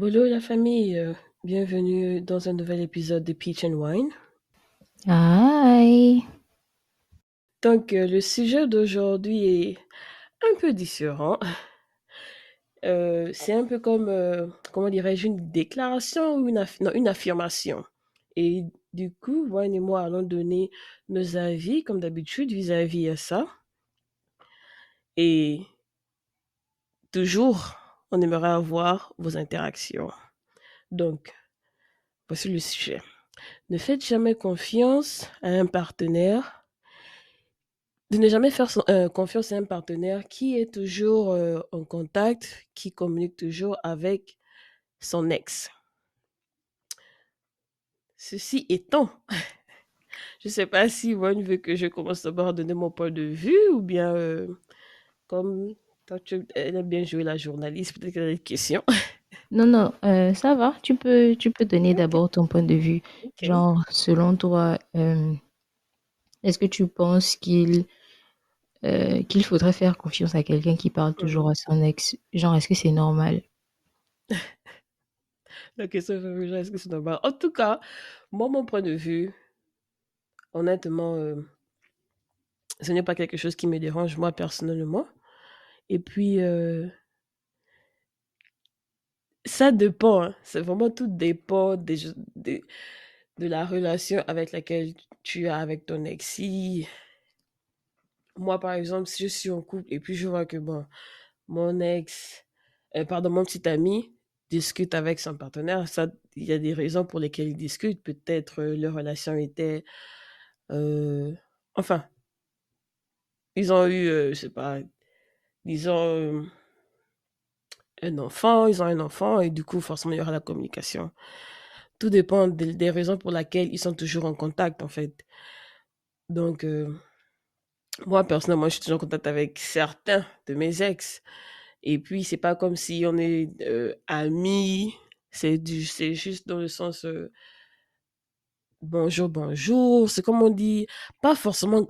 Bonjour la famille, bienvenue dans un nouvel épisode de Peach and Wine. Aïe. Donc, le sujet d'aujourd'hui est un peu différent. C'est un peu comme, comment dirais-je, une déclaration ou non, une affirmation. Et du coup, Wine et moi allons donner nos avis, comme d'habitude, vis-à-vis à ça. Et toujours, on aimerait avoir vos interactions. Donc, voici le sujet. Ne faites jamais confiance à un partenaire de ne jamais faire confiance à un partenaire qui est toujours en contact, qui communique toujours avec son ex. Ceci étant, je ne sais pas si Ron veut que je commence d'abord à donner mon point de vue ou bien comme toi, elle aime bien jouer la journaliste, peut-être qu'elle a des questions. Non, non, ça va. Tu peux donner Ok, d'abord ton point de vue. ok. Genre, selon toi, est-ce que tu penses qu'il faudrait faire confiance à quelqu'un qui parle toujours Mhm. à son ex? Genre, est-ce que c'est normal? La question est-ce que c'est normal? En tout cas, moi, mon point de vue, honnêtement, ce n'est pas quelque chose qui me dérange, moi, personnellement. Et puis, ça dépend, hein. C'est vraiment tout dépend de la relation avec laquelle tu as avec ton ex. Si moi, par exemple, si je suis en couple et puis je vois que bon, mon ex, pardon, mon petit ami discute avec son partenaire, ça, il y a des raisons pour lesquelles ils discutent. Peut-être leur relation était, euh, enfin, ils ont eu, je sais pas, disons, ils ont un enfant et du coup, forcément, il y aura la communication. Tout dépend des raisons pour lesquelles ils sont toujours en contact, en fait. Donc, moi, personnellement, je suis toujours en contact avec certains de mes ex. Et puis, c'est pas comme si on est amis. C'est juste dans le sens bonjour, bonjour. C'est comme on dit, pas forcément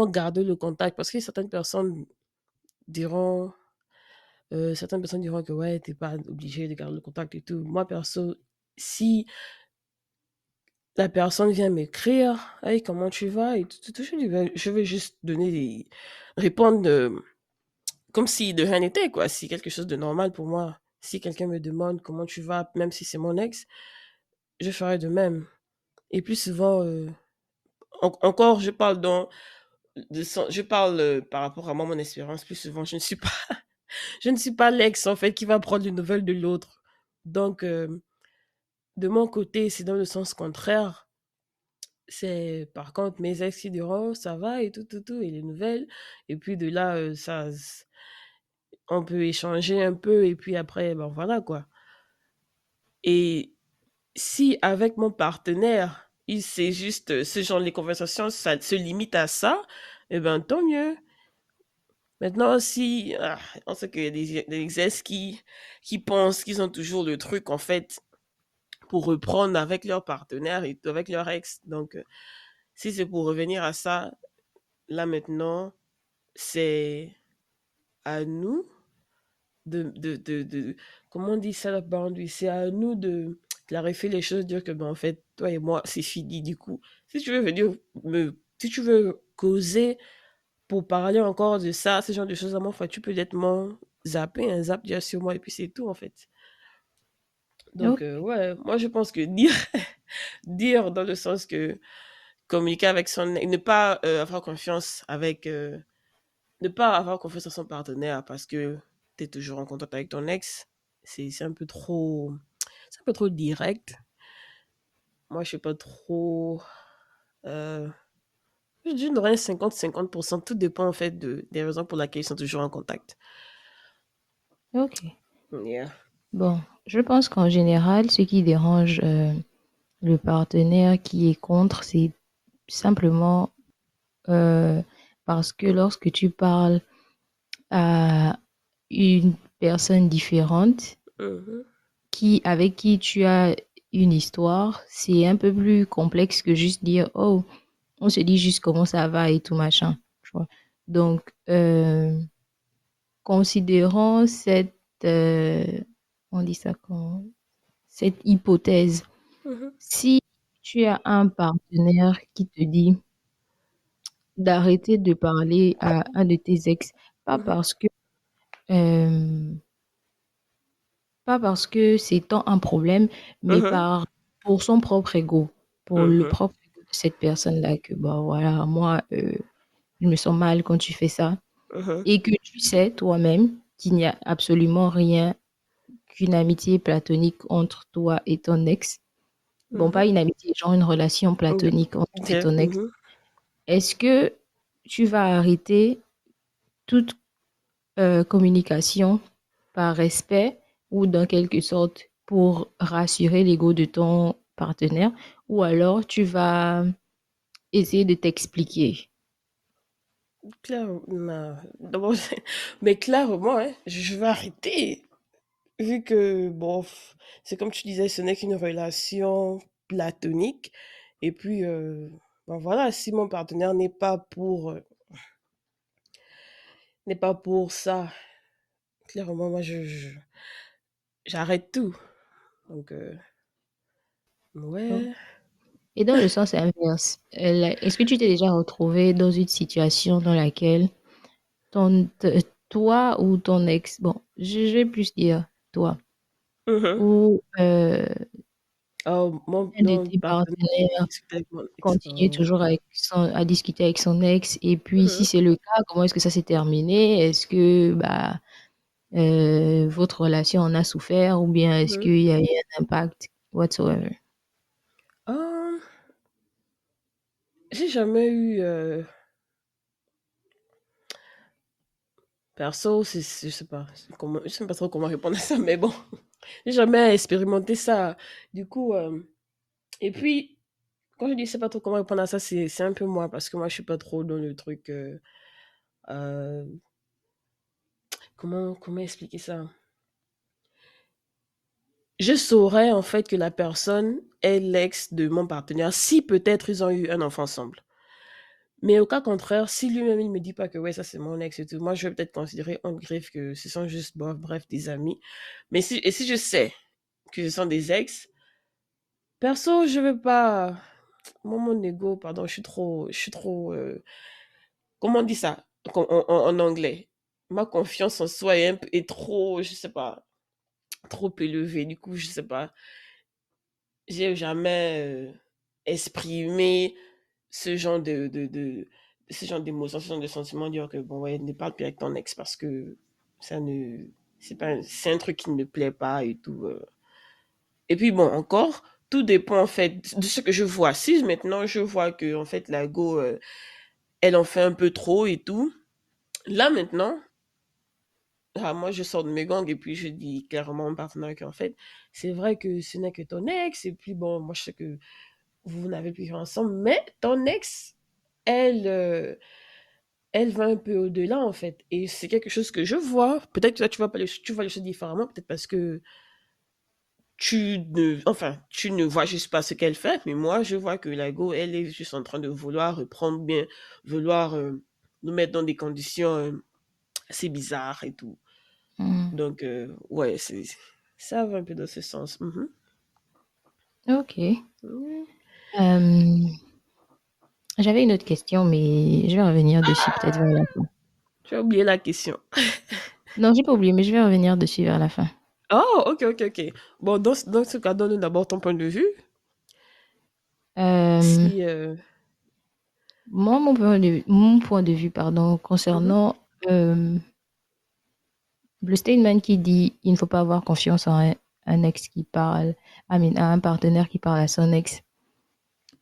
garder le contact parce que diront, certaines personnes diront que ouais, t'es pas obligé de garder le contact et tout. Moi, perso, si la personne vient m'écrire, hey, comment tu vas? Et tout, je vais juste répondre comme si de rien n'était, quoi. Si quelque chose de normal pour moi. Si quelqu'un me demande comment tu vas, même si c'est mon ex, je ferai de même. Et plus souvent, encore, je parle par rapport à moi, mon expérience. Plus souvent, je ne suis pas l'ex, en fait, qui va prendre les nouvelles de l'autre. Donc, de mon côté, c'est dans le sens contraire. C'est par contre mes ex qui diront: «Oh, ça va?» et tout et les nouvelles et puis de là, on peut échanger un peu et puis après, ben, voilà quoi. Et si avec mon partenaire, il c'est juste, ce genre les conversations, ça se limite à ça, et ben, tant mieux. Maintenant si, on sait qu'il y a des ex qui pensent qu'ils ont toujours le truc en fait pour reprendre avec leur partenaire et avec leur ex donc si c'est pour revenir à ça, là maintenant c'est à nous de comment on dit ça la boundary, c'est à nous de clarifier les choses, dire que ben en fait toi et moi c'est fini du coup. Si tu veux venir si tu veux causer pour parler encore de ça, ce genre de choses à moi, tu peux directement zapper un zap dire sur moi et puis c'est tout en fait. Donc Ok. ouais, moi je pense que dire dire dans le sens que communiquer avec ne pas avoir confiance avec ne pas avoir confiance en son partenaire parce que tu es toujours en contact avec ton ex, c'est un peu trop direct. Moi, je suis pas trop, euh, je dirais 50-50%. Tout dépend en fait des raisons pour lesquelles ils sont toujours en contact. Ok. Yeah. Bon, je pense qu'en général, ce qui dérange le partenaire qui est contre, c'est simplement euh, parce que lorsque tu parles à une personne différente, Mhm. avec qui tu as une histoire, c'est un peu plus complexe que juste dire, oh, on se dit juste comment ça va et tout machin. Tu vois. Donc, considérons euh, on dit ça comment, cette hypothèse. Mhm, Si tu as un partenaire qui te dit d'arrêter de parler à un de tes ex, pas mhm, parce que euh, pas parce que c'est tant un problème, mais mhm, pour son propre ego, pour le mhm, propre ego de cette personne-là, que bah voilà, moi, je me sens mal quand tu fais ça, mhm, et que tu sais toi-même qu'il n'y a absolument rien qu'une amitié platonique entre toi et ton ex. Bon, pas mhm. une amitié, genre une relation Ok. platonique entre toi et Ok, ton ex. mhm. Est-ce que tu vas arrêter toute communication par respect ou dans quelque sorte pour rassurer l'ego de ton partenaire, ou alors tu vas essayer de t'expliquer. Non. D'abord, mais clairement, hein, je vais arrêter. Vu que, bon, c'est comme tu disais, ce n'est qu'une relation platonique. Et puis, ben voilà, si mon partenaire n'est pas pour ça, clairement, moi, j'arrête tout. Donc, Oh. ouais. Et dans le sens inverse, est-ce que tu t'es déjà retrouvé dans une situation dans laquelle toi ou ton ex, bon, je vais plus dire toi, Mhm. ou Oh, un de mon tes partenaire partenaires discute avec mon ex. continue toujours à discuter avec son ex, et puis si Mhm. c'est le cas, comment est-ce que ça s'est terminé? Est-ce que bah, votre relation en a souffert, ou bien est-ce Mhm. qu'il y a eu un impact whatsoever? Ah, j'ai jamais eu, perso, je sais pas, je sais pas trop comment répondre à ça, mais bon, j'ai jamais expérimenté ça. Du coup, et puis, quand je dis je sais pas trop comment répondre à ça, c'est un peu moi, parce que moi, je suis pas trop dans le truc, euh, comment expliquer ça? Je saurais, en fait, que la personne est l'ex de mon partenaire si peut-être ils ont eu un enfant ensemble. Mais au cas contraire, si lui-même il me dit pas que ouais, ça c'est mon ex et tout, moi je vais peut-être considérer en griffe que ce sont juste, bref, des amis. Et si je sais que ce sont des ex, perso, je veux pas. Moi, mon ego, pardon, je suis trop, comment on dit ça en anglais? Ma confiance en soi est trop, je sais pas, trop élevée. Du coup, je sais pas, j'ai jamais exprimé ce genre ce genre d'émotions, ce genre de sentiments, dire que bon, ouais, ne parle plus avec ton ex parce que ça ne, c'est un truc qui ne me plaît pas et tout. Et puis bon, encore, tout dépend en fait de ce que je vois. Si maintenant je vois que en fait la go, elle en fait un peu trop et tout, là maintenant, moi je sors de mes gangs et puis je dis clairement à mon partenaire qu'en fait, c'est vrai que ce n'est que ton ex et puis bon, moi je sais que vous n'avez plus ensemble, mais ton ex, elle, elle va un peu au-delà en fait. Et c'est quelque chose que je vois. Peut-être que là tu vois pas tu vois les choses différemment, peut-être parce que tu ne vois juste pas ce qu'elle fait, mais moi je vois que la go, elle est juste en train de vouloir reprendre bien, vouloir nous mettre dans des conditions assez bizarres et tout. Hmm. Donc ouais, ça va un peu dans ce sens. Mhm. Ok. Mhm. Euh, J'avais une autre question, mais je vais revenir dessus peut-être vers la fin. Tu as oublié la question. Non, j'ai pas oublié, mais je vais revenir dessus vers la fin. Oh, ok. Bon, dans ce cas, donne d'abord ton point de vue. Euh, Si, Moi, mon point de vue, pardon, mhm, concernant le statement qui dit il ne faut pas avoir confiance en un ex qui parle, à un partenaire qui parle à son ex.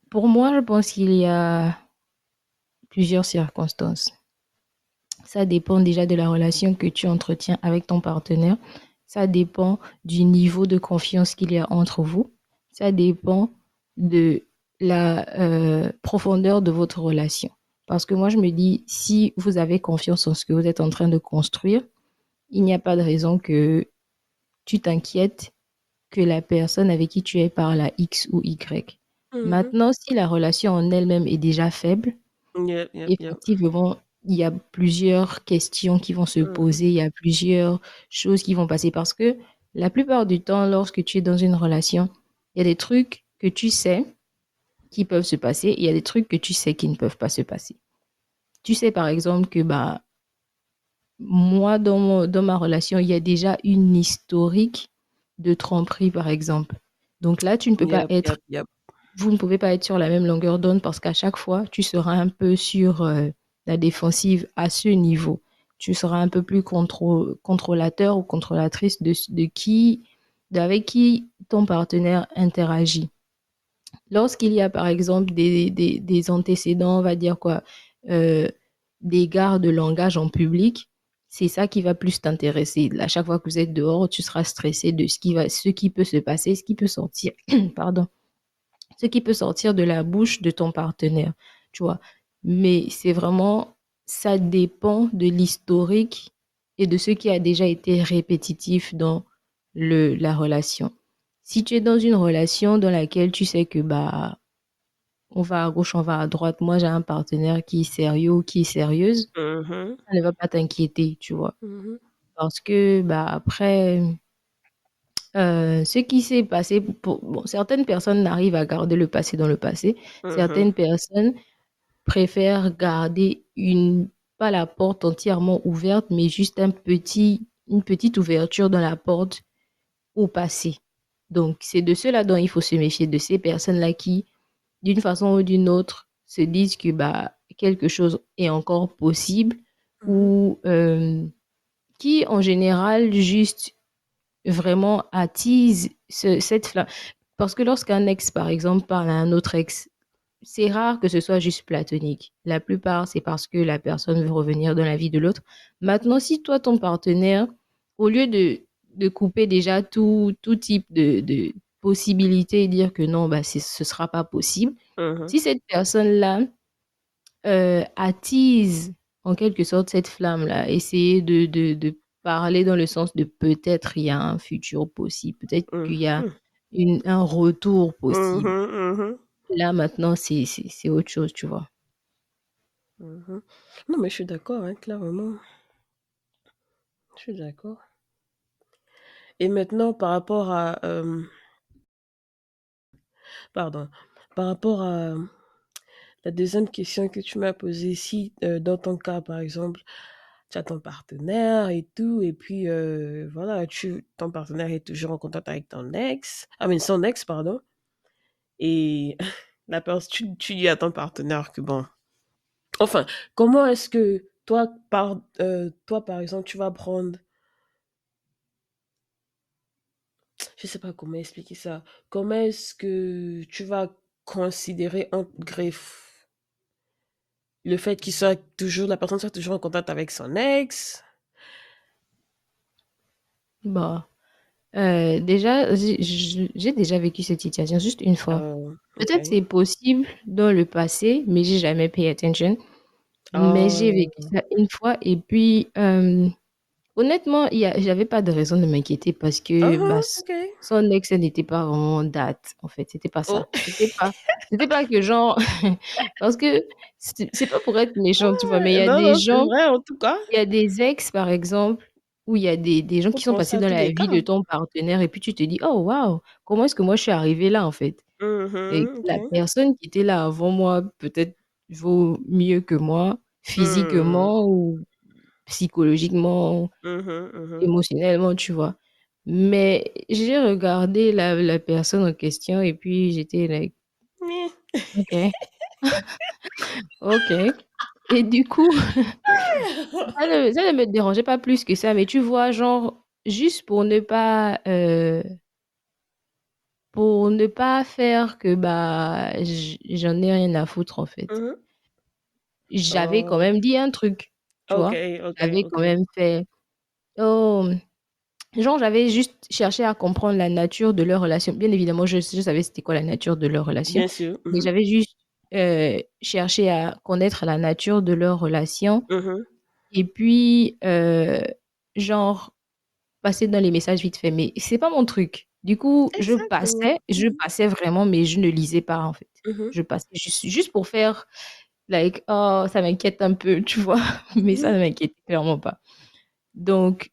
Pour moi, je pense qu'il y a plusieurs circonstances. Ça dépend déjà de la relation que tu entretiens avec ton partenaire. Ça dépend du niveau de confiance qu'il y a entre vous. Ça dépend de la profondeur de votre relation. Parce que moi, je me dis, si vous avez confiance en ce que vous êtes en train de construire, il n'y a pas de raison que tu t'inquiètes que la personne avec qui tu es parle à X ou Y. mhm. Maintenant, si la relation en elle-même est déjà faible, Yep. effectivement, il y a plusieurs questions qui vont se Mhm, poser, il y a plusieurs choses qui vont passer parce que La plupart du temps, lorsque tu es dans une relation, il y a des trucs que tu sais qui peuvent se passer, et il y a des trucs que tu sais qui ne peuvent pas se passer. Tu sais, par exemple, que bah, moi, dans ma relation, il y a déjà une historique de tromperie, par exemple. Donc là, tu ne peux pas Yep, être, yep, yep. vous ne pouvez pas être sur la même longueur d'onde parce qu'à chaque fois, tu seras un peu sur la défensive à ce niveau. Tu seras un peu plus contrôlateur ou contrôlatrice avec qui ton partenaire interagit. Lorsqu'il y a, par exemple, des antécédents, on va dire quoi, euh, des gares de langage en public, c'est ça qui va plus t'intéresser. À chaque fois que vous êtes dehors, tu seras stressé de ce qui peut se passer, ce qui peut sortir, pardon, ce qui peut sortir de la bouche de ton partenaire, tu vois. Mais c'est vraiment, ça dépend de l'historique et de ce qui a déjà été répétitif dans la relation. Si tu es dans une relation dans laquelle tu sais que bah on va à gauche, on va à droite, moi j'ai un partenaire qui est sérieux ou qui est sérieuse, Mhm, ça ne va pas t'inquiéter, tu vois. mhm, Parce que bah après ce qui s'est passé bon, certaines personnes n'arrivent à garder le passé dans le passé, mhm, certaines personnes préfèrent garder pas la porte entièrement ouverte, mais juste une petite ouverture dans la porte au passé. Donc, c'est de cela dont il faut se méfier, de ces personnes-là qui, d'une façon ou d'une autre, se disent que bah, quelque chose est encore possible mhm, ou qui, en général, juste vraiment attisent cette flamme. Parce que lorsqu'un ex, par exemple, parle à un autre ex, c'est rare que ce soit juste platonique. La plupart, c'est parce que la personne veut revenir dans la vie de l'autre. Maintenant, si toi, ton partenaire, au lieu de couper déjà tout type de possibilités et dire que non, bah, ce sera pas possible, mhm, si cette personne-là attise en quelque sorte cette flamme-là, essayer de parler dans le sens de peut-être il y a un futur possible, peut-être qu'il y a mhm, un retour possible. mhm, mhm, Là, maintenant, c'est autre chose, tu vois. mhm. Non, mais je suis d'accord, hein, clairement. Je suis d'accord. Et maintenant, pardon, par rapport à la deuxième question que tu m'as posée, si dans ton cas, par exemple, tu as ton partenaire et tout, et puis voilà, ton partenaire est toujours en contact avec ton ex, ah mais son ex, pardon, et tu dis à ton partenaire que bon, enfin, comment est-ce que toi, par exemple, tu vas prendre, je sais pas comment expliquer ça, comment est-ce que tu vas considérer un greffe le fait la personne soit toujours en contact avec son ex? Bah, déjà, j'ai déjà vécu cette situation juste une fois. Peut-être Ok. c'est possible dans le passé, mais j'ai jamais payé attention. Mais j'ai Oh. vécu ça une fois et puis honnêtement, j'avais pas de raison de m'inquiéter parce que bah, Ok. son ex, elle n'était pas vraiment date, en fait. C'était pas Oh. ça. C'était pas que genre, parce que c'est pas pour être méchant, tu vois, mais il y a Non, des non, c'est gens, vrai en tout cas. il y a des ex, par exemple, où il y a des gens Faut qui sont penser passés à dans tous la les vie de cas. ton partenaire et puis tu te dis, oh, waouh, comment est-ce que moi je suis arrivée là, en fait? Et Mhm, ok. la personne qui était là avant moi, peut-être vaut mieux que moi, Hmm. physiquement ou psychologiquement, Mhm, mhm. émotionnellement, tu vois. Mais j'ai regardé la personne en question et puis j'étais like, Meh. ok, ok. Et du coup, ça ne me dérangeait pas plus que ça, mais tu vois, genre, juste pour ne pas faire que bah j'en ai rien à foutre en fait. Mhm. J'avais quand Oh. même dit un truc, tu Ok, vois. ok, J'avais ok. quand même fait, oh, genre, j'avais juste cherché à comprendre la nature de leur relation. Bien évidemment, je savais c'était quoi la nature de leur relation, Bien sûr. mais Mhm, j'avais juste cherché à connaître la nature de leur relation mhm. et puis, genre, passer dans les messages vite fait. Mais c'est pas mon truc. Du coup, Exactement. je Mhm, passais vraiment, mais je ne lisais pas en fait. mhm, Je passais juste pour faire, like, oh, ça m'inquiète un peu, tu vois, mais ça mhm, ne m'inquiète clairement pas. Donc,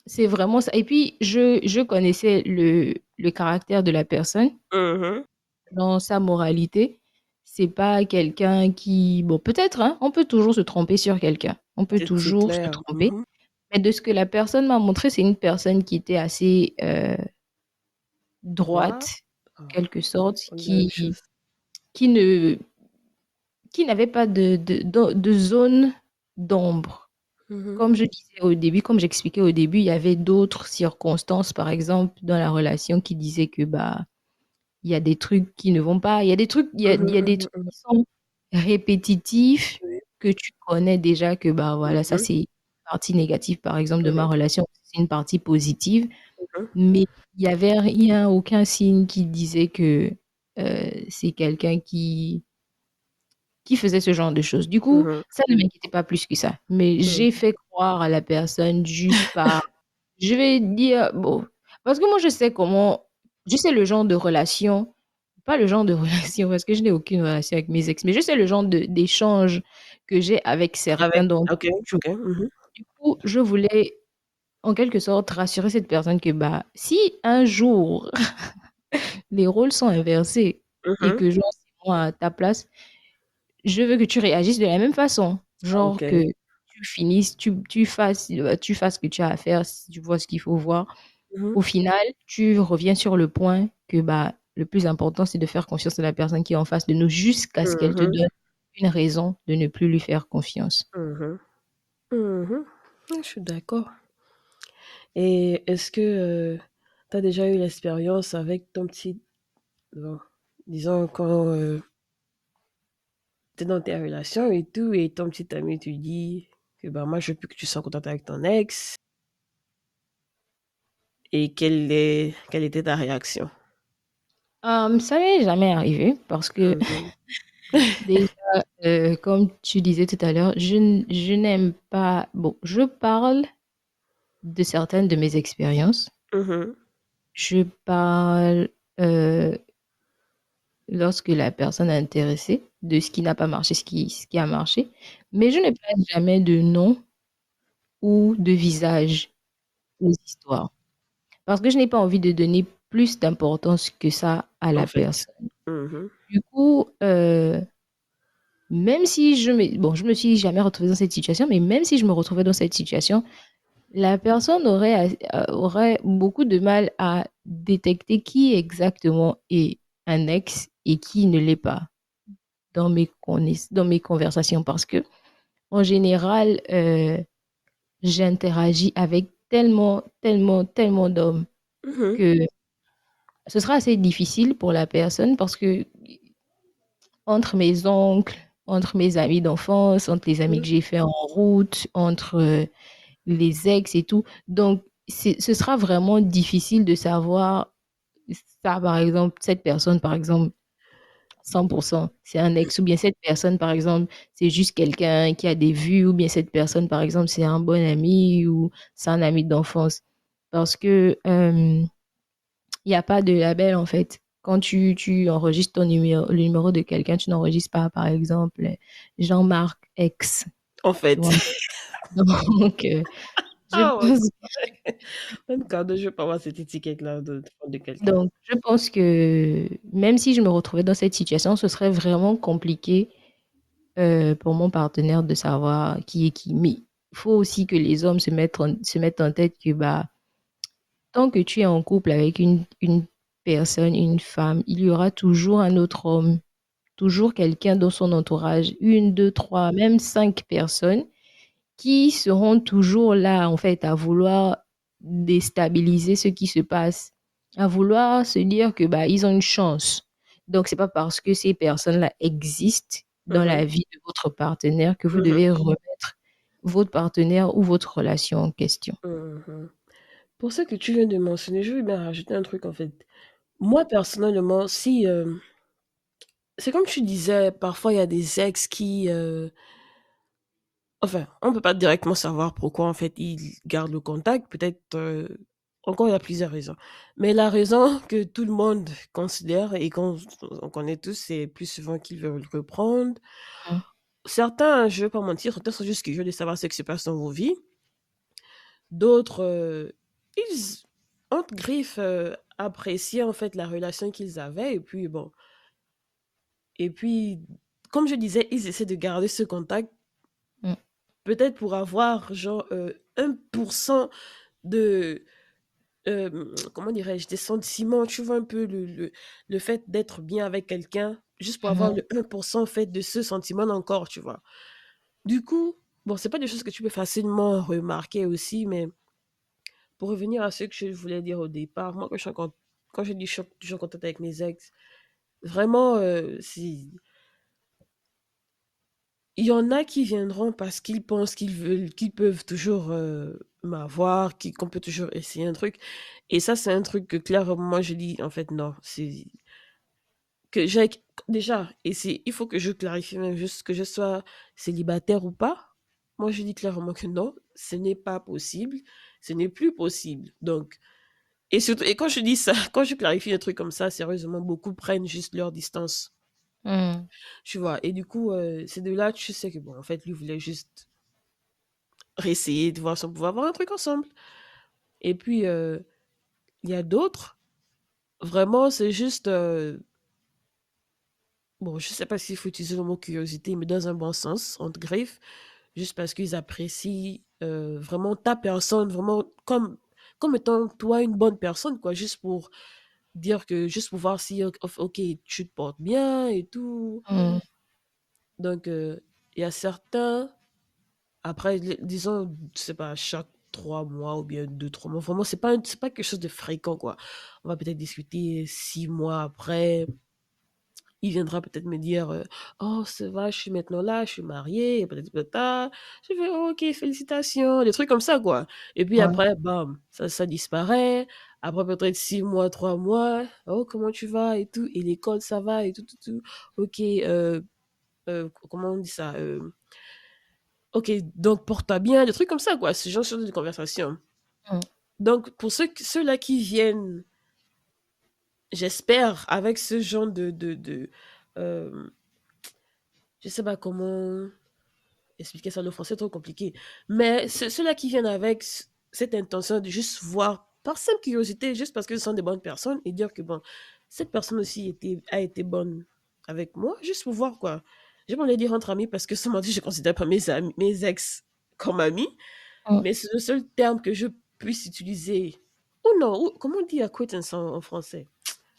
c'est vraiment ça. Et puis, je connaissais le caractère de la personne Mhm. dans sa moralité. C'est pas quelqu'un qui... Bon, peut-être, hein, on peut toujours se tromper sur quelqu'un. On peut C'est toujours se clair. tromper. Mhm. Mais de ce que la personne m'a montré, c'est une personne qui était assez Droit. droite, en Ah, quelque sorte, on dit la même chose. qui ne, qui n'avait pas de zone d'ombre. Mhm. Comme je disais au début, comme j'expliquais au début, il y avait d'autres circonstances, par exemple, dans la relation qui disaient que bah il y a des trucs qui ne vont pas, il y a des trucs, il y Mhm, a des mhm, trucs mhm. qui sont répétitifs, Oui. que tu connais déjà que bah voilà, ça Mhm. c'est une partie négative, par exemple, de ma Oui. relation, c'est une partie positive, Mhm. mais il y avait rien, aucun signe qui disait que c'est quelqu'un qui faisait ce genre de choses. Du coup, Mhm. ça ne m'inquiétait pas plus que ça. Mais j'ai Mhm. fait croire à la personne juste par, je vais dire, bon, parce que moi, je sais comment, je sais le genre de relation, pas le genre de relation, parce que je n'ai aucune relation avec mes ex, mais je sais le genre d'échange que j'ai avec certains Avec. d'entre Ok. eux. Ok. Mhm. Du coup, je voulais, en quelque sorte, rassurer cette personne que, bah, si un jour, les rôles sont inversés et Mhm. que, genre, c'est moi à ta place, je veux que tu réagisses de la même façon. Ok. Genre que tu finisses, tu fasses ce que tu as à faire, si tu vois ce qu'il faut voir. Mhm. Au final, tu reviens sur le point que bah, le plus important, c'est de faire confiance à la personne qui est en face de nous jusqu'à ce qu'elle te Mhm. donne une raison de ne plus lui faire confiance. Mhm. Mhm. Je suis d'accord. Et est-ce que tu as déjà eu l'expérience avec ton petit... bon, disons, quand tu es dans tes relations et tout, et ton petit ami te dit que bah, moi, je veux plus que tu sois en contact avec ton ex, et quelle était ta réaction? Ça m'est jamais arrivé parce que Mhm. déjà, comme tu disais tout à l'heure, je n'aime pas... Bon, je parle de certaines de mes expériences. Mhm. Je parle euh, lorsque la personne est intéressée de ce qui n'a pas marché, ce qui a marché, mais je ne parle jamais de nom ou de visage aux histoires. Parce que je n'ai pas envie de donner plus d'importance que ça à En la fait. personne. Mhm. Du coup, même si bon, je me suis jamais retrouvée dans cette situation, mais même si je me retrouvais dans cette situation, la personne aurait beaucoup de mal à détecter qui exactement est un ex et qui ne l'est pas dans mes conversations parce que, en général, j'interagis avec tellement d'hommes Mhm. que ce sera assez difficile pour la personne parce que entre mes oncles, entre mes amis d'enfance, entre les amis Mhm. que j'ai fait en route, entre les ex et tout, donc ce sera vraiment difficile de savoir ça, par exemple, cette personne, par exemple, 100%, c'est un ex, ou bien cette personne, par exemple, c'est juste quelqu'un qui a des vues, ou bien cette personne, par exemple, c'est un bon ami, ou c'est un ami d'enfance. Parce que il n'y a pas de label, en fait. Quand tu enregistres le numéro de quelqu'un, tu n'enregistres pas, par exemple, Jean-Marc X, En tu fait. vois. Donc, je Ah ouais, pense, même cadeau, je vais pas avoir cette étiquette-là de quelqu'un. je pense que même si je me retrouvais dans cette situation, ce serait vraiment compliqué pour mon partenaire de savoir qui est qui. Mais il faut aussi que les hommes se mettent en tête que bah, tant que tu es en couple avec une personne, une femme, il y aura toujours un autre homme, toujours quelqu'un dans son entourage, une, deux, trois, même cinq personnes qui seront toujours là, en fait, à vouloir déstabiliser ce qui se passe, à vouloir se dire que bah, ils ont une chance. Donc, c'est pas parce que ces personnes-là existent dans Mhm. la vie de votre partenaire que vous Mhm. devez remettre votre partenaire ou votre relation en question. Mhm. Pour ce que tu viens de mentionner, je veux bien rajouter un truc en fait. Moi personnellement, si c'est comme tu disais, parfois il y a des ex qui enfin, on peut pas directement savoir pourquoi en fait ils gardent le contact, peut-être encore il y a plusieurs raisons. Mais la raison que tout le monde considère et qu'on on connaît tous, c'est plus souvent qu'ils veulent reprendre. Mm. Certains, je vais pas mentir, certains sont juste curieux de savoir ce qui se passe dans vos vies. D'autres, ils, entre griffes, appréciaient en fait la relation qu'ils avaient. Et puis, bon, et puis, comme je disais, ils essaient de garder ce contact, mm, peut-être pour avoir genre 1% de, comment dirais-je, des sentiments, tu vois, un peu le fait d'être bien avec quelqu'un, juste pour avoir mhm, le 1% fait de ce sentiment encore, tu vois. Du coup, bon, c'est pas des choses que tu peux facilement remarquer aussi, mais pour revenir à ce que je voulais dire au départ, moi, quand je dis je suis en contact avec mes ex, vraiment, il y en a qui viendront parce qu'ils pensent qu'ils veulent, qu'ils peuvent toujours m'avoir, qu'on peut toujours essayer un truc. Et ça, c'est un truc que clairement, moi, je dis, en fait, non. C'est que j'ai déjà, et c'est, il faut que je clarifie même juste que je sois célibataire ou pas. Moi, je dis clairement que non, ce n'est pas possible. Ce n'est plus possible. Donc, et surtout, et quand je dis ça, quand je clarifie un truc comme ça, sérieusement, beaucoup prennent juste leur distance. mm, Tu vois. Et du coup, c'est de là que tu sais que, bon, en fait, lui voulait juste réessayer de voir si on pouvait avoir un truc ensemble. Et puis, il y a d'autres, vraiment, c'est juste, bon, je sais pas s'il faut utiliser le mot curiosité, mais dans un bon sens, entre griffes, juste parce qu'ils apprécient vraiment ta personne, vraiment comme étant toi une bonne personne, quoi, juste pour dire que, juste pour voir si, ok, tu te portes bien et tout. mm, Donc, il y a certains, après, disons, je sais pas, chaque 3 mois ou bien 2, 3 mois, vraiment, c'est pas quelque chose de fréquent, quoi. On va peut-être discuter 6 mois après. Il viendra peut-être me dire oh, ça va, je suis maintenant là, je suis mariée, et peut-être peut-être. Je fais oh, ok, félicitations, des trucs comme ça, quoi. Et puis ouais, après, bam, ça disparaît. Après peut-être 6 mois, 3 mois, oh, comment tu vas et tout, et l'école, ça va et tout, tout, tout. Ok, comment on dit ça ok, donc porte-toi bien, des trucs comme ça, quoi. Ce genre de conversation. mm, Donc, pour ceux-là qui viennent, j'espère, avec ce genre euh, je sais pas comment expliquer ça, le français est trop compliqué. Mais ceux-là qui viennent avec cette intention de juste voir, par simple curiosité, juste parce que ce sont des bonnes personnes, et dire que, bon, cette personne aussi a été bonne avec moi, juste pour voir, quoi. Je vais pas le dire entre amis parce que ce moment je considère pas mes amis, mes ex comme amis, mm. mais c'est le seul terme que je puisse utiliser. Ou non, comment on dit acquaintance en français?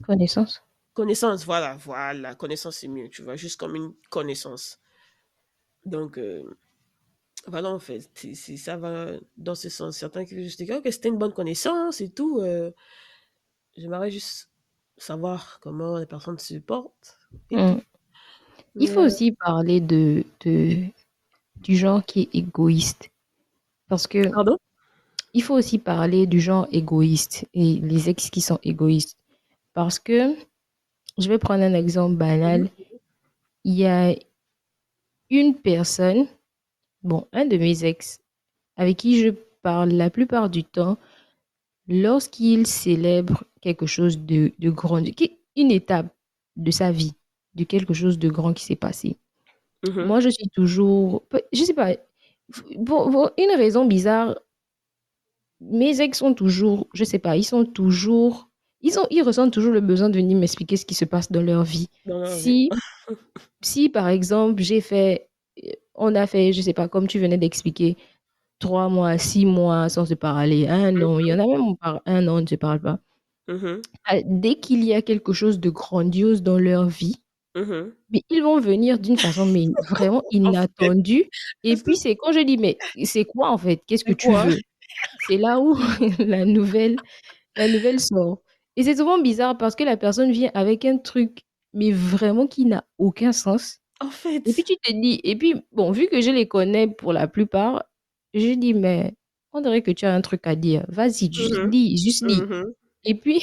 Connaissance. Connaissance, voilà, connaissance c'est mieux, tu vois, juste comme une connaissance. Donc, voilà, en fait, ça va dans ce sens. Certains qui juste dire que c'était une bonne connaissance et tout. J'aimerais juste savoir comment les personnes se portent et tout. Mm. Il Mais, faut aussi parler du genre qui est égoïste. Parce que pardon? il faut aussi parler du genre égoïste et les ex qui sont égoïstes. Parce que, je vais prendre un exemple banal. Mhm, Il y a une personne, bon, un de mes ex, avec qui je parle la plupart du temps, lorsqu'il célèbre quelque chose de grand, une étape de sa vie, de quelque chose de grand qui s'est passé. mhm, Moi, je suis toujours, je sais pas, pour une raison bizarre, mes ex sont toujours, je sais pas, ils ressentent toujours le besoin de venir m'expliquer ce qui se passe dans leur vie. dans leur vie. Si par exemple, on a fait, je sais pas, comme tu venais d'expliquer, 3 mois, 6 mois sans se parler, un an, il y en a même, on parle un an, on ne se parle pas. Mhm, Dès qu'il y a quelque chose de grandiose dans leur vie, mhm. mais ils vont venir d'une façon mais vraiment En fait, inattendue. Et puis c'est quand je dis, mais c'est quoi en fait? Qu'est-ce que c'est tu quoi? veux? C'est là où la nouvelle, la nouvelle sort. Et c'est souvent bizarre parce que la personne vient avec un truc, mais vraiment qui n'a aucun sens. En Et puis fait. tu te dis, et puis bon, vu que je les connais pour la plupart, je dis, mais on dirait que tu as un truc à dire. Vas-y, juste Mhm, dis, juste dis. mhm, Et puis,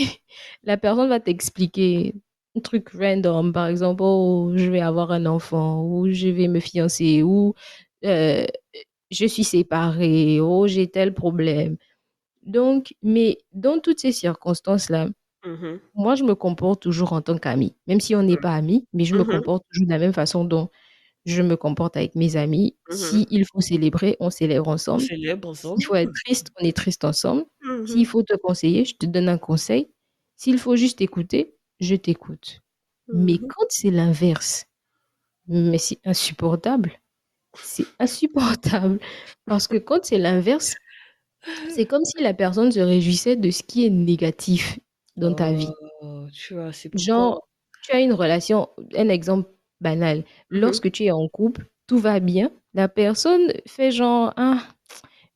la personne va t'expliquer un truc random, par exemple, oh, je vais avoir un enfant, ou je vais me fiancer, ou euh, je suis séparée, oh, j'ai tel problème. Donc, mais dans toutes ces circonstances-là, mhm, moi, je me comporte toujours en tant qu'amie, même si on n'est pas amis, mais je me mhm, comporte toujours de la même façon. Donc, je me comporte avec mes amis. Mhm. S'il faut célébrer, on célèbre On ensemble. célèbre S'il ensemble. faut être triste, on est triste ensemble. S'il Mhm. faut te conseiller, je te donne un conseil. S'il faut juste écouter, je t'écoute. Mais Mhm. quand c'est l'inverse, mais c'est insupportable. C'est insupportable. Parce que quand c'est l'inverse, c'est comme si la personne se réjouissait de ce qui est négatif dans ta vie. Tu vois, c'est pourquoi. Genre, tu as une relation, un exemple banal. Mhm. Lorsque tu es en couple, tout va bien. La personne fait genre, ah,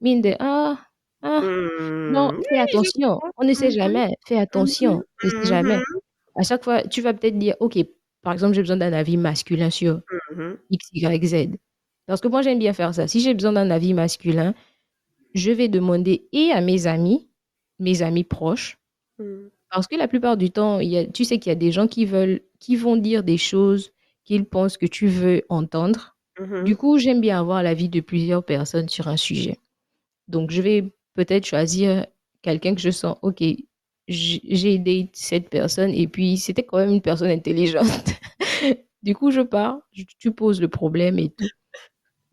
mine de, ah, non, Oui, fais je attention. comprends. On ne sait Mhm. jamais. Fais Mhm. attention. On ne sait jamais. Mhm. À chaque fois, tu vas peut-être dire, OK, par exemple, j'ai besoin d'un avis masculin sur Mhm. X, Y, Z. Parce que moi, j'aime bien faire ça. Si j'ai besoin d'un avis masculin, je vais demander et à mes amis proches, Mhm. parce que la plupart du temps, tu sais qu'il y a des gens qui vont dire des choses qu'ils pensent que tu veux entendre. Du Mhm. coup, j'aime bien avoir l'avis de plusieurs personnes sur un sujet. Donc, je vais peut-être choisir quelqu'un que je sens, OK, j'ai aidé cette personne et puis c'était quand même une personne intelligente. Du coup, je pars, tu poses le problème et tout.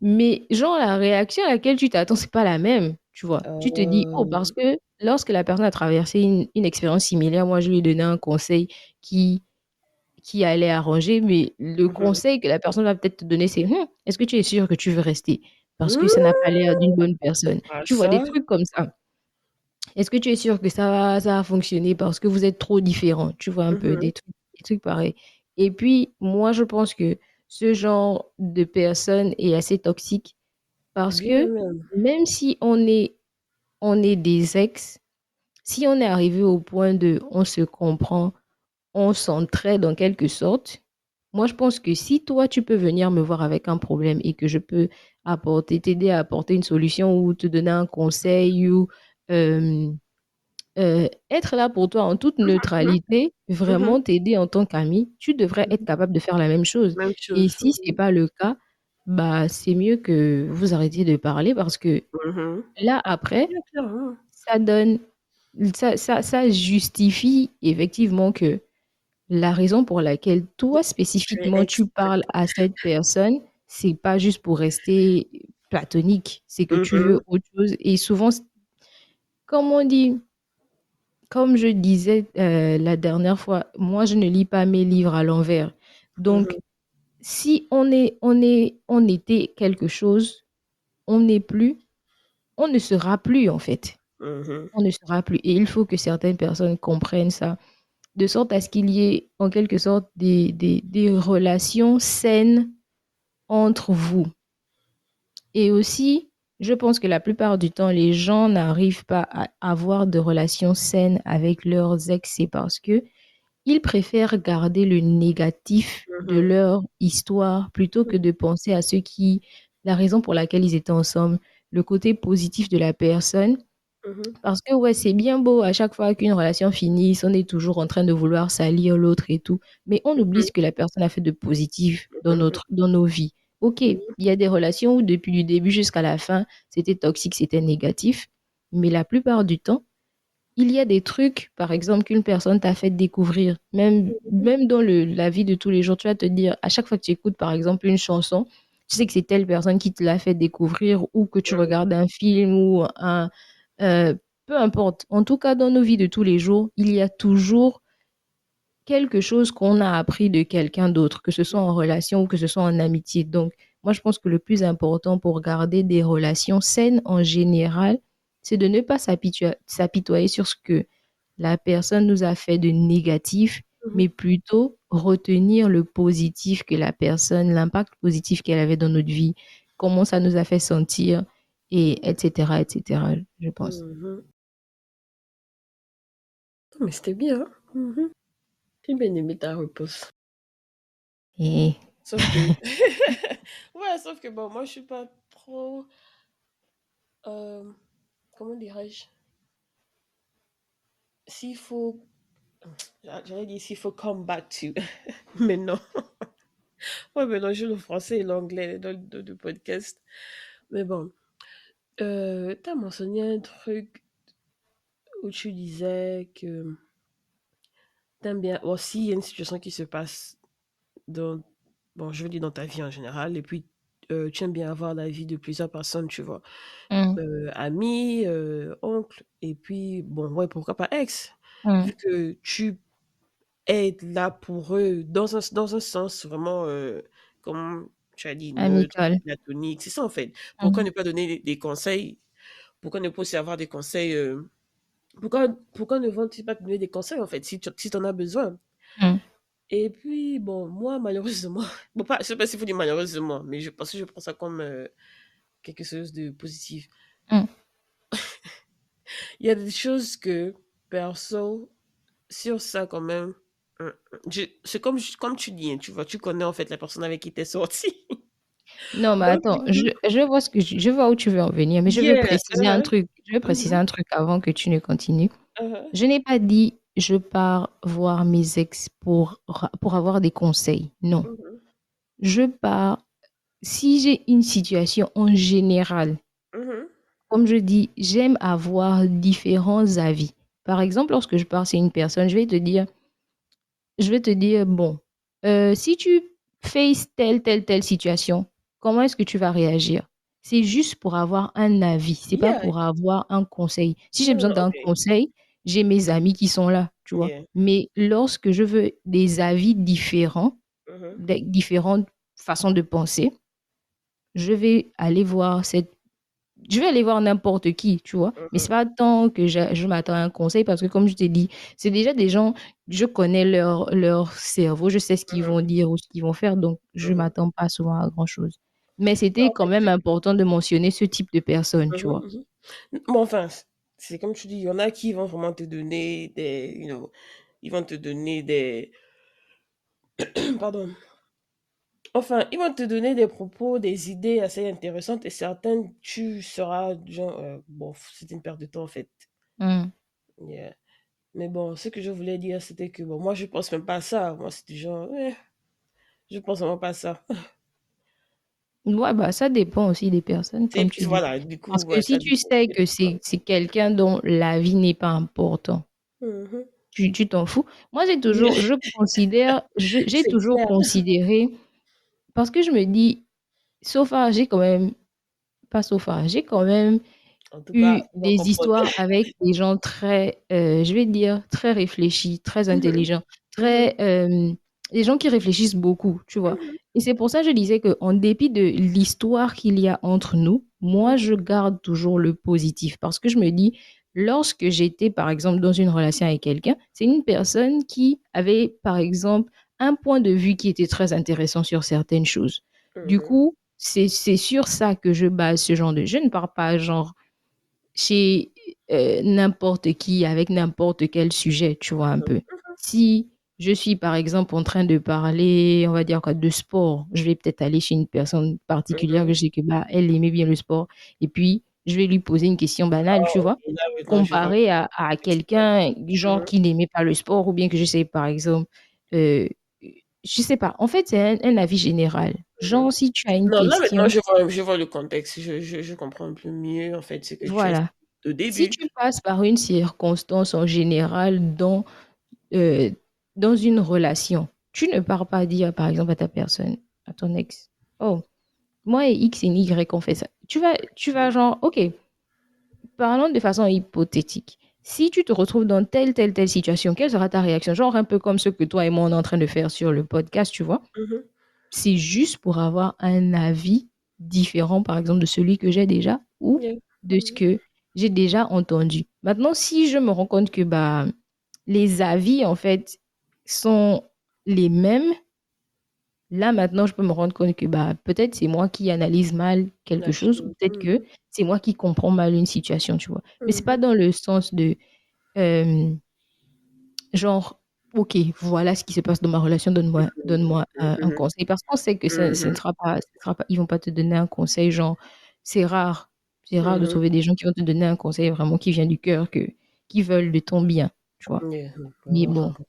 Mais genre, la réaction à laquelle tu t'attends, c'est pas la même, tu vois. Tu te dis, oh, parce Euh, que lorsque la personne a traversé une expérience similaire, moi, je lui ai donné un conseil qui, qui allait arranger, mais le mhm. conseil que la personne va peut-être te donner, c'est, est-ce que tu es sûr que tu veux rester? Parce que ça n'a pas l'air d'une Mmh. bonne personne. Ah, Tu vois, des ça. trucs comme ça. Est-ce que tu es sûr que ça va fonctionner parce que vous êtes trop différents? Tu vois un peu Mhm. des trucs pareils. Et puis, moi, je pense que ce genre de personne est assez toxique parce Bien que même. même si on est des ex, si on est arrivé au point de on se comprend, on s'entraide en quelque sorte, moi je pense que si toi tu peux venir me voir avec un problème et que je peux t'aider à apporter une solution ou te donner un conseil ou euh, être là pour toi en toute Mhm. neutralité, Mhm. vraiment t'aider en tant qu'ami, tu devrais être Mhm. capable de faire la même chose. Même Et chose. si c'est pas le cas, bah c'est mieux que vous arrêtiez de parler parce que Mhm. là, après, Bien clairement. ça donne, ça justifie effectivement que la raison pour laquelle toi Tu es spécifiquement tu parles exactement. à cette personne, c'est pas juste pour rester platonique, c'est que tu veux Mhm. autre chose. Et souvent, comme on dit, comme je disais la dernière fois, moi je ne lis pas mes livres à l'envers. Donc, Mhm. si on était quelque chose, on n'est plus, on ne sera plus en fait. Mhm. On ne sera plus. Et il faut que certaines personnes comprennent ça, de sorte à ce qu'il y ait en quelque sorte des relations saines entre vous. Et aussi, je pense que la plupart du temps, les gens n'arrivent pas à avoir de relations saines avec leurs ex, c'est parce que ils préfèrent garder le négatif de Mhm. leur histoire plutôt que de penser à la raison pour laquelle ils étaient ensemble, le côté positif de la personne. Mhm. Parce que ouais, c'est bien beau à chaque fois qu'une relation finisse, on est toujours en train de vouloir salir l'autre et tout, mais on oublie Mhm. ce que la personne a fait de positif Mhm. dans nos vies. Ok, il Mhm. y a des relations où depuis le début jusqu'à la fin, c'était toxique, c'était négatif, mais la plupart du temps, il y a des trucs, par exemple, qu'une personne t'a fait découvrir, même dans la vie de tous les jours, tu vas te dire, à chaque fois que tu écoutes, par exemple, une chanson, tu sais que c'est telle personne qui te l'a fait découvrir ou que tu regardes un film ou euh, peu importe. En tout cas, dans nos vies de tous les jours, il y a toujours quelque chose qu'on a appris de quelqu'un d'autre, que ce soit en relation ou que ce soit en amitié. Donc, moi, je pense que le plus important pour garder des relations saines en général, c'est de ne pas s'apitoyer sur ce que la personne nous a fait de négatif, Mhm. mais plutôt retenir le positif que la personne, l'impact positif qu'elle avait dans notre vie, comment ça nous a fait sentir, et etc., etc., je pense. Mhm. Non, mais c'était bien, hein. Mhm. J'ai bien aimé ta réponse. Et Sauf que, ouais, sauf que bon, moi je suis pas trop, euh, comment dirais-je, s'il faut, j'allais dire s'il faut come back to, mais non. Ouais, mais non, j'ai le français et l'anglais dans le podcast. Mais bon, t'as mentionné un truc où tu disais que t'aimes bien, aussi il y a une situation qui se passe dans, bon, je veux dire dans ta vie en général, et puis tu aimes bien avoir l'avis de plusieurs personnes, tu vois. Hum, Amis, oncles, et puis, bon, ouais, pourquoi pas ex, hum. vu que tu es là pour eux dans un sens vraiment, comme tu as dit, neutre, Amical. platonique, c'est ça en fait. Pourquoi Hum, ne pas donner des conseils? Pourquoi ne pas aussi avoir des conseils? Pourquoi ne vont-ils pas te donner des conseils en fait si tu en as besoin? hum, Et puis, bon, moi, malheureusement, bon, pas, je sais pas s'il faut dire malheureusement, mais parce que je prends ça comme quelque chose de positif. hum. Il y a des choses que, perso, sur ça quand même, c'est comme tu dis, hein, tu vois, tu connais en fait la personne avec qui t'es sorti. Non, mais Donc, attends, je vois je vois où tu veux en venir, mais je veux yeah, préciser un truc. Je veux préciser mhm, un truc avant que tu ne continues. uh-huh, Je n'ai pas dit je pars voir mes ex pour avoir des conseils. Non. mhm, Je pars si j'ai une situation en général. mhm, Comme je dis, j'aime avoir différents avis. Par exemple, lorsque je pars, c'est une personne, je vais te dire, bon, si tu faces telle situation, comment est-ce que tu vas réagir? C'est juste pour avoir un avis, c'est pas yeah, pour avoir un conseil. Si j'ai besoin d'un okay, conseil, j'ai mes amis qui sont là, tu vois. yeah, Mais lorsque je veux des avis différents, mhm, des différentes façons de penser, je vais aller voir je vais aller voir n'importe qui, tu vois. Mais c'est mhm, pas tant que je m'attends à un conseil parce que comme je t'ai dit, c'est déjà des gens, je connais leur cerveau, je sais ce qu'ils vont mhm, dire ou ce qu'ils vont faire, donc je mhm. m'attends pas souvent à grand-chose. Mais Non, c'était en quand fait, même important de mentionner ce type de personnes, tu mhm, vois. mhm. Bon, enfin, c'est comme tu dis, il y en a qui vont vraiment te donner ils vont te donner des, pardon, enfin, ils vont te donner des propos, des idées assez intéressantes et certaines, tu seras genre, bon, c'est une perte de temps en fait. Mm. Yeah. Mais bon, ce que je voulais dire, c'était que bon, moi, je pense même pas à ça. Moi, c'était genre, je pense vraiment pas à ça. Ouais, bah, ça dépend aussi des personnes, comme tu dis. Voilà, du coup, Parce que ouais, si ça tu dépend. sais que c'est quelqu'un dont la vie n'est pas importante, Mhm. tu t'en fous. Moi, Yeah. j'ai C'est toujours clair. considéré, parce que je me dis, sauf j'ai quand même pas Sofa, j'ai quand même En tout cas, eu tu vas des comprendre. histoires avec des gens très, je vais dire, très réfléchis, très Mhm, intelligents, mhm, très, des gens qui réfléchissent beaucoup, tu vois? mhm, Et c'est pour ça que je disais qu'en dépit de l'histoire qu'il y a entre nous, moi, mhm, je garde toujours le positif parce que je me dis, lorsque j'étais, par exemple, dans une relation avec quelqu'un, c'est une personne qui avait, par exemple, un point de vue qui était très intéressant sur certaines choses. Du mhm, coup, c'est sur ça que je base ce genre de je ne pars pas genre chez, n'importe qui, avec n'importe quel sujet, tu vois un mhm, peu. Si je suis, par exemple, en train de parler, on va dire quoi, de sport, je vais peut-être aller chez une personne particulière que mhm. je sais que, bah, elle aimait bien le sport et puis je vais lui poser une question banale, tu Oh, ok, vois? là, maintenant, je vois. Comparé à quelqu'un, genre, Mhm, qui n'aimait pas le sport ou bien que je sais, par exemple, heu, je sais pas. En fait, c'est un avis général. mhm. Genre, si tu as une Non, là, maintenant, question je vois le contexte. Je comprends un peu mieux, en fait, ce que tu as voilà. dit au Si début. tu passes par une circonstance en général heu, dans une relation, tu ne pars pas dire, par exemple, à ta personne, à ton ex: «Oh, moi et X et Y, on fait ça». Tu vas genre OK, parlons de façon hypothétique. Si tu te retrouves dans telle situation, quelle sera ta réaction? Genre un peu comme ce que toi et moi on est en train de faire sur le podcast, tu vois? Mhm. C'est juste pour avoir un avis différent, par exemple, de celui que j'ai déjà ou Yeah. de ce Mhm. que j'ai déjà entendu. Maintenant, si je me rends compte que, bah, les avis, en fait, sont les mêmes, là, maintenant, je peux me rendre compte que, bah, peut-être c'est moi qui analyse mal quelque La chose ou chose. peut-être que Mhm. c'est moi qui comprends mal une situation, tu vois? Mais c'est pas Mhm. dans le sens de, hem genre, OK, voilà ce qui se passe dans ma relation, donne-moi un Mhm. conseil. Parce qu'on sait que ce ne Mhm. sera pas ils vont pas te donner un conseil genre c'est rare c'est rare de Mhm. trouver des gens qui vont te donner un conseil vraiment qui vient du cœur, qui veulent de ton bien, tu vois? Yeah. Mais Vraiment bon, 100%.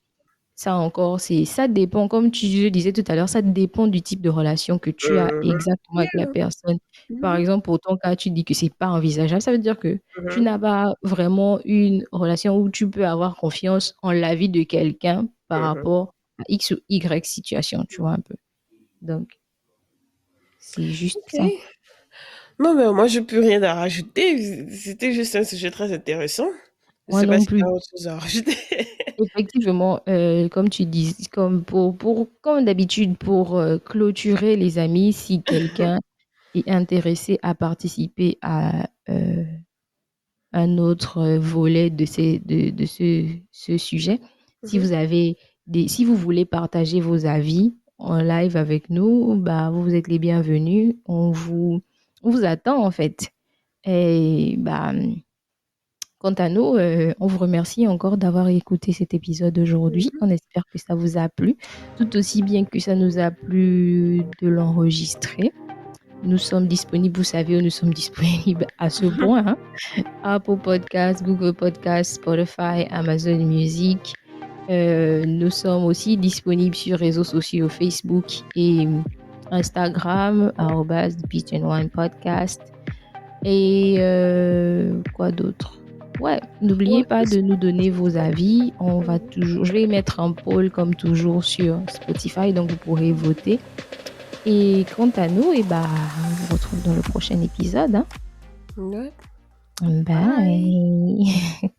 ça encore, ça dépend, comme tu je disais tout à l'heure, ça dépend du type de relation que tu as Mhm. exactement avec la Yeah. personne. Par Mhm. exemple, pour ton cas, tu dis que c'est pas envisageable, ça veut dire que tu Mhm. n'as pas vraiment une relation où tu peux avoir confiance en l'avis de quelqu'un par Mhm. rapport à X ou Y situation, tu vois un peu? Donc, c'est juste Ok. ça. Non, mais moi, je peux rien à rajouter. C'était juste un sujet très intéressant. Je Moi sais pas non si tu plus. as autre chose à rajouter. Effectivement, comme tu dis, comme d'habitude, pour clôturer les amis, si quelqu'un est intéressé à participer à un autre volet de ce sujet, si Mhm. vous avez si vous voulez partager vos avis en live avec nous, bah, vous êtes les bienvenus. On vous attend en fait. Et bah, quant à nous, on vous remercie encore d'avoir écouté cet épisode aujourd'hui. On espère que ça vous a plu, tout aussi bien que ça nous a plu de l'enregistrer. Nous sommes disponibles, vous savez où nous sommes disponibles à ce point, hein. Apple Podcasts, Google Podcasts, Spotify, Amazon Music. Nous sommes aussi disponibles sur réseaux sociaux Facebook et Instagram, @Beach and Wine Podcast. Et quoi d'autre? Ouais, n'oubliez Ouais, pas c'est de nous donner vos avis. On va toujours, je vais mettre un poll comme toujours sur Spotify, donc vous pourrez voter. Et quant à nous, et bah, on vous retrouve dans le prochain épisode, hein. ouais. Bye. Bye.